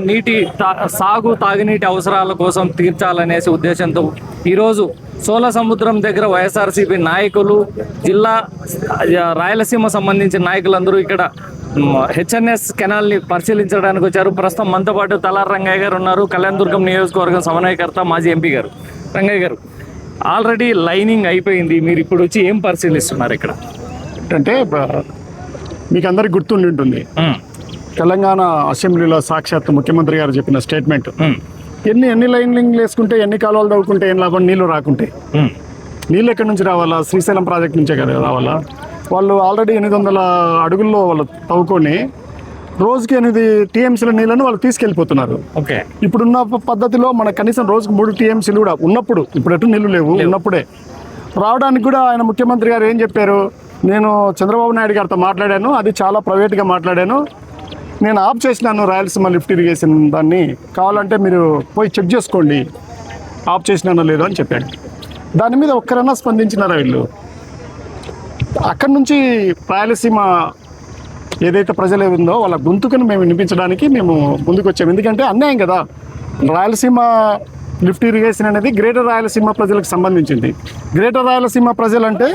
నీటి సాగు తాగునీటి అవసరాల కోసం తీర్చాలనేసి ఉద్దేశంతో ఈరోజు సోల సముద్రం దగ్గర వైఎస్ఆర్సీపీ నాయకులు జిల్లా రాయలసీమ సంబంధించిన నాయకులందరూ ఇక్కడ హెచ్ఎన్ఎస్ కెనాల్ని పరిశీలించడానికి వచ్చారు. ప్రస్తుతం మనతో పాటు తలారి రంగయ్య గారు ఉన్నారు, కళ్యాణదుర్గం నియోజకవర్గం సమన్వయకర్త మాజీ ఎంపీ గారు. రంగయ్య గారు, ఆల్రెడీ లైనింగ్ అయిపోయింది, మీరు ఇప్పుడు వచ్చి ఏం పరిశీలిస్తున్నారు ఇక్కడ? అంటే మీకు అందరికి గుర్తుండి ఉంటుంది, తెలంగాణ అసెంబ్లీలో సాక్షాత్ ముఖ్యమంత్రి గారు చెప్పిన స్టేట్మెంట్, ఎన్ని లైనింగ్ వేసుకుంటే ఎన్ని కాలువలు తవ్వుకుంటే ఏం లాభం, నీళ్లు రాకుంటే. నీళ్ళు ఎక్కడి నుంచి రావాలా? శ్రీశైలం ప్రాజెక్ట్ నుంచే కదా రావాలా. వాళ్ళు ఆల్రెడీ 800 అడుగుల్లో వాళ్ళు తవ్వుకొని రోజుకి 8 టీఎంసీల నీళ్ళను వాళ్ళు తీసుకెళ్ళిపోతున్నారు. ఓకే, ఇప్పుడున్న పద్ధతిలో మన కనీసం రోజుకు 3 టీఎంసీలు కూడా ఉన్నప్పుడు, ఇప్పుడు ఎటు నీళ్లు లేవు, ఉన్నప్పుడే రావడానికి కూడా ఆయన ముఖ్యమంత్రి గారు ఏం చెప్పారు, నేను చంద్రబాబు నాయుడు గారితో మాట్లాడాను, అది చాలా ప్రైవేట్గా మాట్లాడాను, నేను ఆఫ్ చేసినాను రాయలసీమ లిఫ్ట్ ఇరిగేషన్ దాన్ని, కావాలంటే మీరు పోయి చెక్ చేసుకోండి ఆఫ్ చేసినానో లేదో అని చెప్పాడు. దాని మీద ఒక్కరైనా స్పందించినారా వీళ్ళు? అక్కడి నుంచి రాయలసీమ ఏదైతే ప్రజలు ఉందో వాళ్ళ గొంతుకను మేము వినిపించడానికి మేము ముందుకు వచ్చాము. ఎందుకంటే అన్యాయం కదా, రాయలసీమ లిఫ్ట్ ఇరిగేషన్ అనేది గ్రేటర్ రాయలసీమ ప్రజలకు సంబంధించింది. గ్రేటర్ రాయలసీమ ప్రజలు అంటే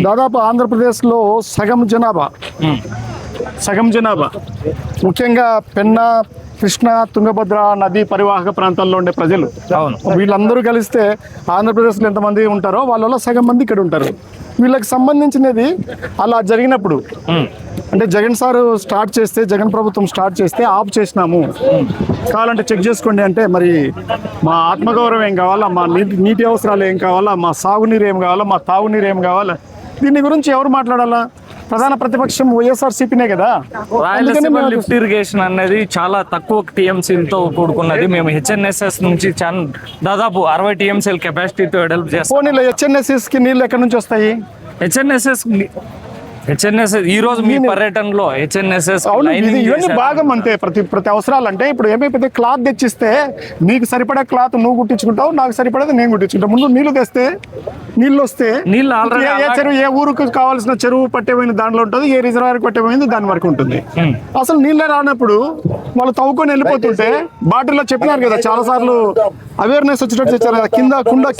దాదాపు ఆంధ్రప్రదేశ్లో సగం జనాభా, ముఖ్యంగా పెన్నా, కృష్ణ, తుంగభద్ర నదీ పరివాహక ప్రాంతాల్లో ఉండే ప్రజలు. వీళ్ళందరూ కలిస్తే ఆంధ్రప్రదేశ్లో ఎంతమంది ఉంటారో వాళ్ళలో సగం మంది ఇక్కడ ఉంటారు. వీళ్ళకి సంబంధించినది అలా జరిగినప్పుడు, అంటే జగన్ సారు స్టార్ట్ చేస్తే, జగన్ ప్రభుత్వం స్టార్ట్ చేస్తే ఆఫ్ చేసినాము, కావాలంటే చెక్ చేసుకోండి అంటే, మరి మా ఆత్మగౌరవం ఏం కావాలా, మా నీటి అవసరాలు ఏం కావాలా, మా సాగునీరు ఏం కావాలా, మా తాగునీరు ఏం కావాలా, దీని గురించి ఎవరు మాట్లాడాలా? ప్రధాన ప్రతిపక్షం వైఎస్ఆర్సీపీనే కదా. రాయలసీమ లిఫ్ట్ ఇరిగేషన్ అనేది చాలా తక్కువ టీఎంసీలతో కూడుకున్నది. మేము హెచ్ఎన్ఎస్ఎస్ నుంచి దాదాపు 60 టీఎంసీల కెపాసిటీతో డెవలప్ చేస్తాం. హెచ్ఎన్ఎస్ఎస్ కి నీళ్ళు ఎక్కడి నుంచి వస్తాయి? హెచ్ఎన్ఎస్ఎస్ ఈ రోజు మీ పర్యటనలో హెచ్ఎన్ఎస్ఎస్ ఇవన్నీ భాగం అంతే. ప్రతి అవసరాలు అంటే ఇప్పుడు ఏమైపోతే, క్లాత్ తెచ్చిస్తే నీకు సరిపడే క్లాత్ నువ్వు కుట్టించుకుంటావు, నాకు సరిపడేది నేను కుట్టించుకుంటావు. ముందు నీళ్లు తెస్తే, నీళ్ళు వస్తే, ఏ చెరువు, ఏ ఊరుకు కావాల్సిన చెరువు పట్టేపోయింది దాంట్లో ఉంటుంది, ఏ రిజర్వాయర్ పట్టేపోయింది దాని వరకు ఉంటుంది. అసలు నీళ్ళే రానప్పుడు వాళ్ళు తవ్వుకొని వెళ్ళిపోతుంటే, బాటిల్లో చెప్పినారు కదా చాలా సార్లు, అవేర్నెస్ వచ్చేటట్టు తెచ్చారు కదా,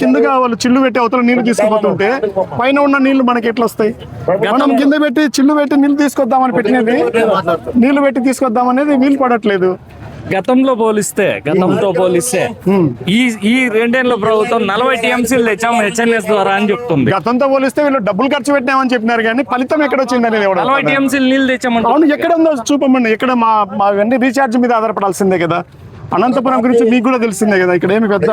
కిందగా వాళ్ళు చిల్లు పెట్టి అవతల నీళ్లు తీసుకుపోతుంటే పైన ఉన్న నీళ్లు మనకి ఎట్లా వస్తాయి? మనం కింద పెట్టి చిల్లు పెట్టి నీళ్లు తీసుకొద్దామని పెట్టినది, నీళ్లు పెట్టి తీసుకొద్దామనేది వీలు పడట్లేదు. గతంతో పోలిస్తే ఈ 2 ఏళ్ల ప్రభుత్వం 40 టీఎంసీలు తెచ్చాము హెచ్ఎన్ఎస్ ద్వారా అని చెప్తుంది. గతంతో పోలిస్తే వీళ్ళు డబ్బులు ఖర్చు పెట్టామని చెప్పినారు, కానీ ఫలితం ఎక్కడ వచ్చింది అనేది 40 టీఎంసీలు నీళ్ళు తెచ్చామంటే, అవును ఎక్కడ ఉందో చూపమండి. ఎక్కడ మా అన్ని రీఛార్జ్ మీద ఆధారపడాల్సిందే కదా. అనంతపురం గురించి మీకు కూడా తెలిసిందే కదా, ఇక్కడ ఏమి పెద్ద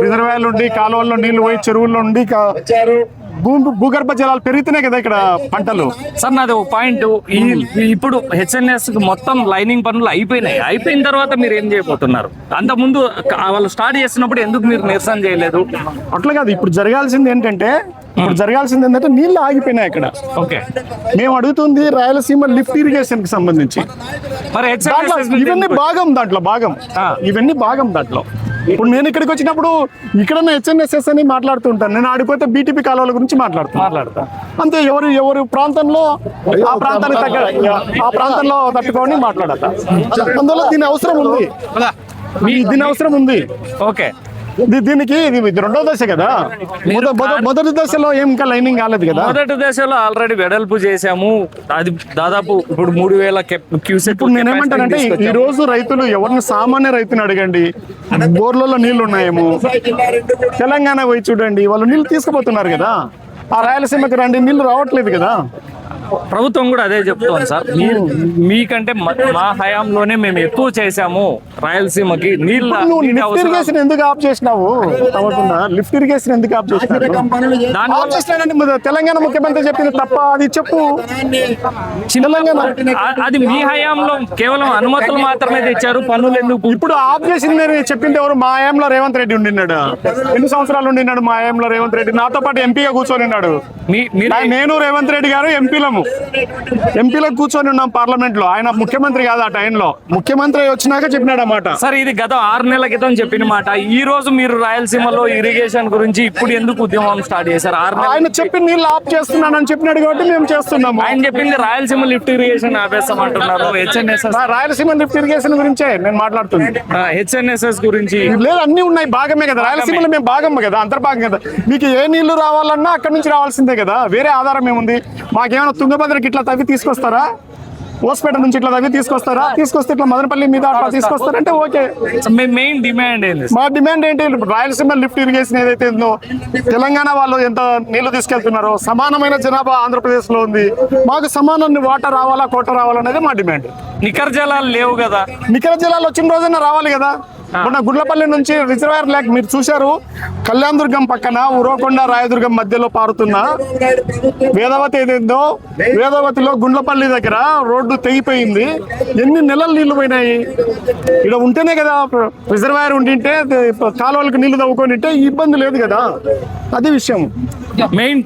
రిజర్వాయర్లు ఉండి, కాలువల్లో నీళ్లు పోయి, చెరువుల్లో ఉండి భూగర్భ జలాలు పెరిగితేనే కదా ఇక్కడ పంటలు. సార్, నాది ఒక పాయింట్, ఇప్పుడు హెచ్ఎన్ఎస్ మొత్తం లైనింగ్ పనులు అయిపోయిన తర్వాత మీరు ఏం చేయబోతున్నారు? అంత ముందు వాళ్ళు స్టార్ట్ చేసినప్పుడు ఎందుకు మీరు నిరసన చేయలేదు? అట్లా కాదు, ఇప్పుడు జరగాల్సింది ఏంటంటే నీళ్లు ఆగిపోయినాయి ఇక్కడ. ఓకే, మేము అడుగుతుంది రాయలసీమ లిఫ్ట్ ఇరిగేషన్ కి సంబంధించి. ఇవన్నీ భాగం దాంట్లో. ఇప్పుడు నేను ఇక్కడికి వచ్చినప్పుడు ఇక్కడ హెచ్ఎన్ఎస్ఎస్ అని మాట్లాడుతుంటాను, నేను ఆడిపోతే బీటీపీ కాలువల గురించి మాట్లాడతా అంతే. ఎవరు ప్రాంతంలో ఆ ప్రాంతంలో తట్టుకొని మాట్లాడతా. అందువల్ల దీని అవసరం ఉంది. ఓకే, దీనికి ఇది రెండో దశ కదా. మొదటి దశలో ఏం ఇంకా లైనింగ్ కాలేదు కదా. మొదటి దశలో ఆల్రెడీ వెడల్పు చేసాము, అది దాదాపు ఇప్పుడు 3000 క్యూసెక్. ఇప్పుడు నేనేమంటానంటే, ఈ రోజు రైతులు ఎవరిని, సామాన్య రైతుని అడగండి, బోర్లలో నీళ్లు ఉన్నాయేమో, తెలంగాణ పోయి చూడండి, వాళ్ళు నీళ్లు తీసుకుపోతున్నారు కదా. ఆ రాయలసీమకి రండి, నీళ్లు రావట్లేదు కదా. ప్రభుత్వం కూడా అదే చెప్తోంది సార్, మీకంటే మా హయాంలోనే మేము ఎక్కువ చేసాము రాయలసీమకి నీళ్ళు. లిఫ్ట్ ఇరిగేషన్ ఎందుకు ఆఫ్ చేసినావు? లిఫ్ట్ ఇరిగేషన్ ఎందుకు ఆఫ్ చేసినావు? తెలంగాణ ముఖ్యమంత్రి చెప్పింది తప్ప, అది చెప్పు. అది మీ హయాంలో కేవలం అనుమతులు మాత్రమే తెచ్చారు, పనులు ఎందుకు? ఇప్పుడు ఆఫ్ చేసింది చెప్పింది ఎవరు? మా హయాంలో రేవంత్ రెడ్డి ఉండినాడు. ఎన్ని సంవత్సరాలు ఉండినాడు మా హయాంలో రేవంత్ రెడ్డి? నాతో పాటు ఎంపీగా కూర్చొని ఉన్నాడు. నేను రేవంత్ రెడ్డి గారు ఎంపీలం. ఉన్నాము, ఎంపీలకు కూర్చొని ఉన్నాం పార్లమెంట్ లో. ఆయన ముఖ్యమంత్రి కాదు ఆ టైంలో, ముఖ్యమంత్రి వచ్చినాక చెప్పినాడు అన్నమాట. సార్ ఇది గత 6 నెలల క్రితం చెప్పిన మాట. ఈ రోజు మీరు రాయలసీమలో ఇరిగేషన్ గురించి ఇప్పుడు ఎందుకు ఉద్యమం స్టార్ట్ చేశారు? 6 నెలలు ఆయన చెప్పి నీళ్ళు ఆఫ్ చేస్తున్నానని చెప్పినాడు కాబట్టి మేము చేస్తున్నాము. ఆయన చెప్పింది రాయలసీమ లిఫ్ట్ ఇరిగేషన్ ఆపేస్తామంటున్నారు. హెచ్ఎన్ఎస్ఎస్ రాయలసీమ లిఫ్ట్ ఇరిగేషన్ గురించే నేను మాట్లాడుతుంది. హెచ్ఎన్ఎస్ఎస్ గురించి లేదు, అన్ని ఉన్నాయి, భాగమే కదా రాయలసీమలో, మేము భాగం కదా, అంతర్భాగం కదా. మీకు ఏ నీళ్లు రావాలన్నా అక్కడ నుంచి రావాల్సిందే కదా, వేరే ఆధారం ఏముంది? మాకేమైనా తుంగభద్రకి ఇట్లా తవ్వి తీసుకొస్తారా? హోస్పేట నుంచి ఇట్లా తవ్వి తీసుకొస్తారా? తీసుకొస్తే ఇట్లా మదనపల్లి మీద అట్లా తీసుకొస్తారంటే ఓకే. మెయిన్ డిమాండ్ ఏంది? మా డిమాండ్ ఏంటి? రాయలసీమ లిఫ్ట్ ఇరిగేషన్ ఏదైతే ఉందో, తెలంగాణ వాళ్ళు ఎంత నీళ్లు తీసుకెళ్తున్నారో సమానమైన జనాభా ఆంధ్రప్రదేశ్ లో ఉంది, మాకు సమానాన్ని వాటర్ రావాలా, కోట రావాలనేది మా డిమాండ్. నికర జలాలు లేవు కదా, నికర జలాలు వచ్చిన రోజైనా రావాలి కదా. మొన్న గుడ్లపల్లి నుంచి రిజర్వాయర్ లేక్ మీరు చూశారు, కళ్యాణదుర్గం పక్కన ఉరవకొండ రాయదుర్గం మధ్యలో పారుతున్న వేదవతి ఏదేందో, వేదవతిలో గుండ్లపల్లి దగ్గర రోడ్డు తెగిపోయింది. ఎన్ని నెలలు నీళ్లు పోయినాయి? ఇక్కడ ఉంటేనే కదా, రిజర్వాయర్ ఉండింటే కాలువలకు నీళ్లు తవ్వుకొని ఉంటే ఇబ్బంది లేదు కదా. అది విషయం. మెయిన్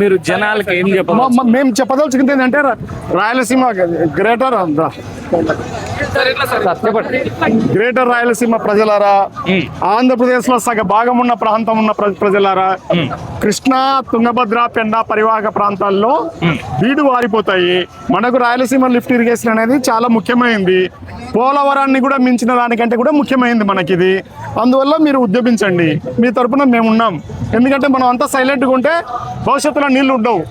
మీరు జనాలకి ఏం చెప్పాలి? మేము చెప్పదలుచుకుంది ఏంటంటే రాయలసీమ గ్రేటర్ రాయలసీమ ప్రజలారా, ఆంధ్రప్రదేశ్ లో సగ భాగం ఉన్న ప్రాంతం ఉన్న ప్రజలారా, కృష్ణా, తుంగభద్ర, పెండా పరివాహక ప్రాంతాల్లో బీడు వారిపోతాయి. మనకు రాయలసీమ లిఫ్ట్ ఇరిగేషన్ అనేది చాలా ముఖ్యమైనది. పోలవరాన్ని కూడా మించిన దానికంటే కూడా ముఖ్యమైనది మనకిది. అందువల్ల మీరు ఉద్యమించండి, మీ తరపున మేము ఉన్నాం. ఎందుకంటే మనం అంతా సైలెంట్గా ఉంటే భవిష్యత్తులో నీళ్లు ఉండవు.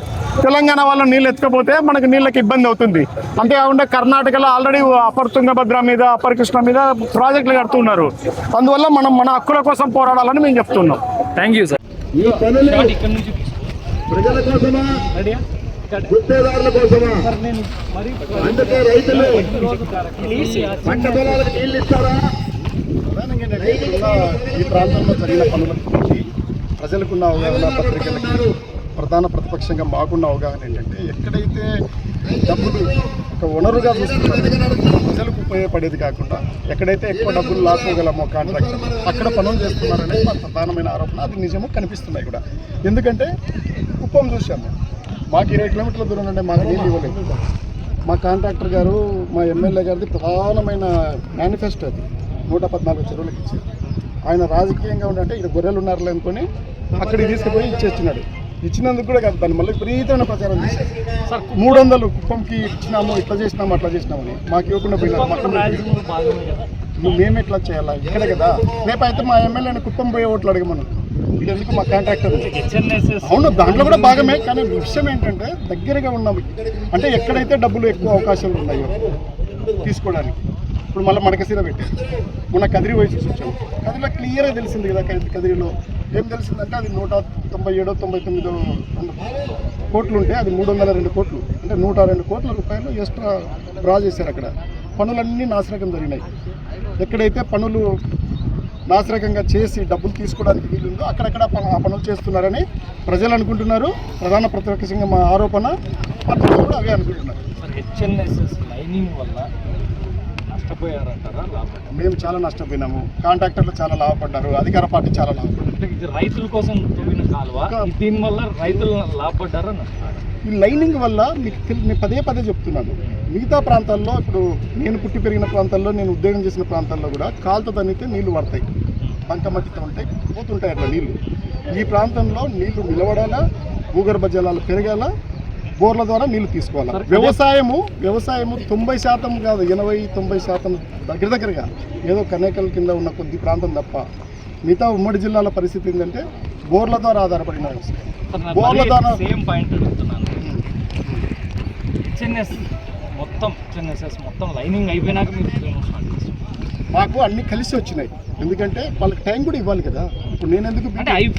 తెలంగాణ వాళ్ళ నీళ్ళు ఎత్తుకపోతే మనకు నీళ్ళకి ఇబ్బంది అవుతుంది. అంతేకాకుండా కర్ణాటకలో ఆల్రెడీ అప్పర్ తుంగభద్ర మీద, అప్పర్ కృష్ణ మీద ప్రాజెక్టులు కడుతున్నారు. అందువల్ల మనం మన హక్కుల కోసం పోరాడాలని మేము చెప్తున్నాం. Thank you sir. ఈ పనులు ప్రజల కోసమా, గుత్తేదారుల కోసమా? అందుకే రైతులు పంట పొలాలకు నీళ్ళు ఇస్తారా? ఈ ప్రాంతంలో జరిగిన పనుల గురించి ప్రజలకున్న అవగాహన, పత్రికలకి ప్రధాన ప్రతిపక్షంగా మాకున్న అవగాహన ఏంటంటే, ఎక్కడైతే డబ్బులు ఒక వనరుగా చూస్తున్నారు, ప్రజలకు ఉపయోగపడేది కాకుండా ఎక్కడైతే ఎక్కువ డబ్బులు లాక్కోగలమో కాంట్రాక్ట్, అక్కడ పనులు చేస్తున్నారనేది మా ప్రధానమైన ఆరోపణ. అది నిజము, కనిపిస్తున్నాయి కూడా. ఎందుకంటే కుప్పం చూశాము, మాకు 20 కిలోమీటర్ల దూరం ఉంటే మాకు నీళ్ళు ఇవ్వలేదు. మా కాంట్రాక్టర్ గారు, మా ఎమ్మెల్యే గారిది ప్రధానమైన మేనిఫెస్టో అది 114 చెరువులకు ఇచ్చారు. ఆయన రాజకీయంగా ఉండంటే ఇక్కడ గొర్రెలు ఉన్నారులే అనుకొని అక్కడికి తీసుకుపోయి ఇచ్చేస్తున్నాడు. ఇచ్చినందుకు కూడా కాదు, దాన్ని మళ్ళీ విపరీతమైన ప్రచారం చేశారు. 300 కుప్పంకి ఇచ్చినాము, ఇట్లా చేసినాము, అట్లా చేసినామని. మాకు ఇవ్వకుండా పోయినారు. మేము ఎట్లా చేయాలా? ఇక్కడే కదా. రేపైతే మా ఎమ్మెల్యేని కుప్పం పోయే ఓట్లు అడగమను. ఎందుకు? మా కాంట్రాక్టర్ అవును, దాంట్లో కూడా భాగమే. కానీ విషయం ఏంటంటే, దగ్గరగా ఉన్నాము అంటే ఎక్కడైతే డబ్బులు ఎక్కువ అవకాశాలు ఉన్నాయో తీసుకోవడానికి. ఇప్పుడు మళ్ళీ మడకసీర పెట్టారు. మొన్న కదిరి పోయి చూసి వచ్చాము. కదిరిలో క్లియర్గా తెలిసింది కదా. కదిరిలో ఏం తెలిసిందంటే, అది 197-99 కోట్లు ఉంటే అది 302 కోట్లు, అంటే 102 కోట్ల రూపాయలు ఎక్స్ట్రా డ్రా చేశారు. అక్కడ పనులన్నీ నాశరకం జరిగినాయి. ఎక్కడైతే పనులు నాశరకంగా చేసి డబ్బులు తీసుకోవడానికి వీలుందో అక్కడక్కడ ఆ పనులు చేస్తున్నారని ప్రజలు అనుకుంటున్నారు. ప్రధాన ప్రతిపక్షంగా మా ఆరోపణ, పత్రికలు కూడా అవే అనుకుంటున్నారు. మేము చాలా నష్టపోయినాము, కాంట్రాక్టర్లు చాలా లాభపడ్డారు, అధికార పార్టీ చాలా లాభపడ్డారు. రైతుల కోసం దీనివల్ల రైతులు లాభపడ్డారు. ఈ లైనింగ్ వల్ల నేను పదే చెప్తున్నాను. మిగతా ప్రాంతాల్లో, ఇప్పుడు నేను పుట్టి పెరిగిన ప్రాంతాల్లో, నేను ఉద్యోగం చేసిన ప్రాంతాల్లో కూడా కాలుతో తన్నితే నీళ్లు పడతాయి, బంకమట్టితో ఉంటాయి, పోతుంటాయి అట్లా నీళ్లు. ఈ ప్రాంతంలో నీళ్లు నిలబడాలా, భూగర్భ జలాలు పెరగాల, బోర్ల ద్వారా నీళ్లు తీసుకోవాలి. వ్యవసాయము 90% కాదు, 80-90% దగ్గరగా ఏదో కనేకల కింద ఉన్న కొద్ది ప్రాంతం తప్ప మిగతా ఉమ్మడి జిల్లాల పరిస్థితి ఏంటంటే బోర్ల ద్వారా ఆధారపడిన వ్యవసాయం. బోర్ల ద్వారా సేమ్ పాయింట్ అడుగుతున్నాను. హెచ్ఎన్ఎస్ఎస్ మొత్తం లైనింగ్ అయిపోయినాక మాకు అన్ని కలిసి వచ్చినాయి. ఎందుకంటే వాళ్ళకి టైం కూడా ఇవ్వాలి కదా. ఇప్పుడు నేను ఎందుకు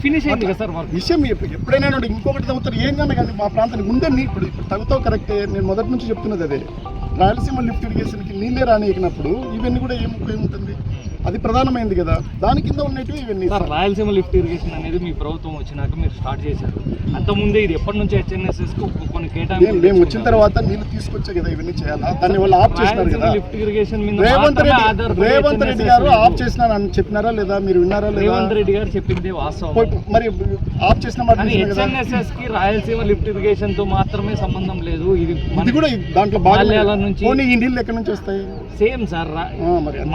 ఫినిష్ అయింది కదా సార్ విషయం. ఎప్పుడైనా ఇంకొకటి తగ్గుతారు ఏం కన్నా కానీ మా ప్రాంతానికి ఉందని ఇప్పుడు తగ్గుతావు కరెక్టే. నేను మొదటి నుంచి చెప్తున్నది అదే. రాయలసీమ లిఫ్ట్ ఇరిగేషన్కి నీళ్ళే రానియకినప్పుడు ఇవన్నీ కూడా ఏం ఉపయోగం ఉంటుంది? అది ప్రధానమైంది కదా, దాని కింద ఉన్నట్టు ఇవన్నీ. సార్ రాయలసీమ లిఫ్ట్ ఇరిగేషన్ అనేది మీ ప్రభుత్వం వచ్చినాక మీరు స్టార్ట్ చేశారు. అంతకుముందే ఇది ఎప్పటి నుంచి HNSS కు కొన్ని కేటాయింపు మేము వచ్చిన తర్వాత నీళ్ళు తీసుకొచ్చే కదా ఇవన్నీ చేయాలా, దాన్ని వాళ్ళు ఆఫ్ చేసినారు కదా. లిఫ్ట్ ఇరిగేషన్ మీద రేవంత్ రెడ్డి గారు ఆఫ్ చేసినారు అని చెప్పినారా లేదా, మీరు విన్నారా లేదా? రేవంత్ రెడ్డి గారు చెప్పింది వాస్తవం. మరి ఆఫ్ చేసిన మాట HNSS కి రాయలసీమ లిఫ్ట్ ఇరిగేషన్ తో మాత్రమే సంబంధం లేదు. ఇది కూడా దాంట్లో మాల్యాల నుంచి ఈ నీళ్ళు ఎక్కడి నుంచి వస్తాయి? సేమ్ సార్,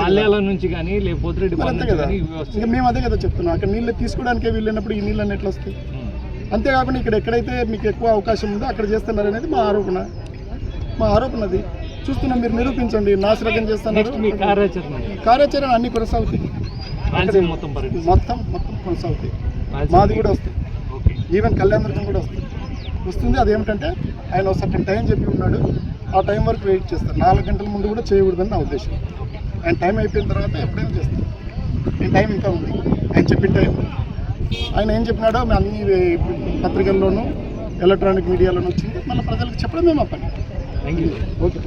మాల్యాల నుంచి కానీ లేకపోతే ఇంకా మేము అదే కదా చెప్తున్నాం. అక్కడ నీళ్ళు తీసుకోవడానికే వీళ్ళైనప్పుడు ఈ నీళ్ళు ఎట్లా వస్తాయి? అంతేకాకుండా ఇక్కడ ఎక్కడైతే మీకు ఎక్కువ అవకాశం ఉందో అక్కడ చేస్తున్నారు అనేది మా ఆరోపణ అది చూస్తున్నాం. మీరు నిరూపించండి. నాశరకం చేస్తున్నారు. కార్యాచరణ అన్ని కొనసాగుతాయి, మొత్తం కొనసాగుతాయి. మాది కూడా వస్తాయి, ఈవెన్ కళ్యాణదుర్గం కూడా వస్తుంది. అదేమిటంటే ఆయన సర్టెన్ టైం చెప్పి ఉన్నాడు, ఆ టైం వరకు వెయిట్ చేస్తారు. 4 గంటల ముందు కూడా చేయకూడదని నా ఉద్దేశం. ఆయన టైం అయిపోయిన తర్వాత ఎప్పుడైనా చేస్తారు. నేను టైం ఇంకా ఉంది, ఆయన చెప్పిన టైం. ఆయన ఏం చెప్పినాడో అన్ని పత్రికల్లోనూ ఎలక్ట్రానిక్ మీడియాలోనూ వచ్చింది, మళ్ళీ ప్రజలకు చెప్పడమే మా పని. Thank you. ఓకే.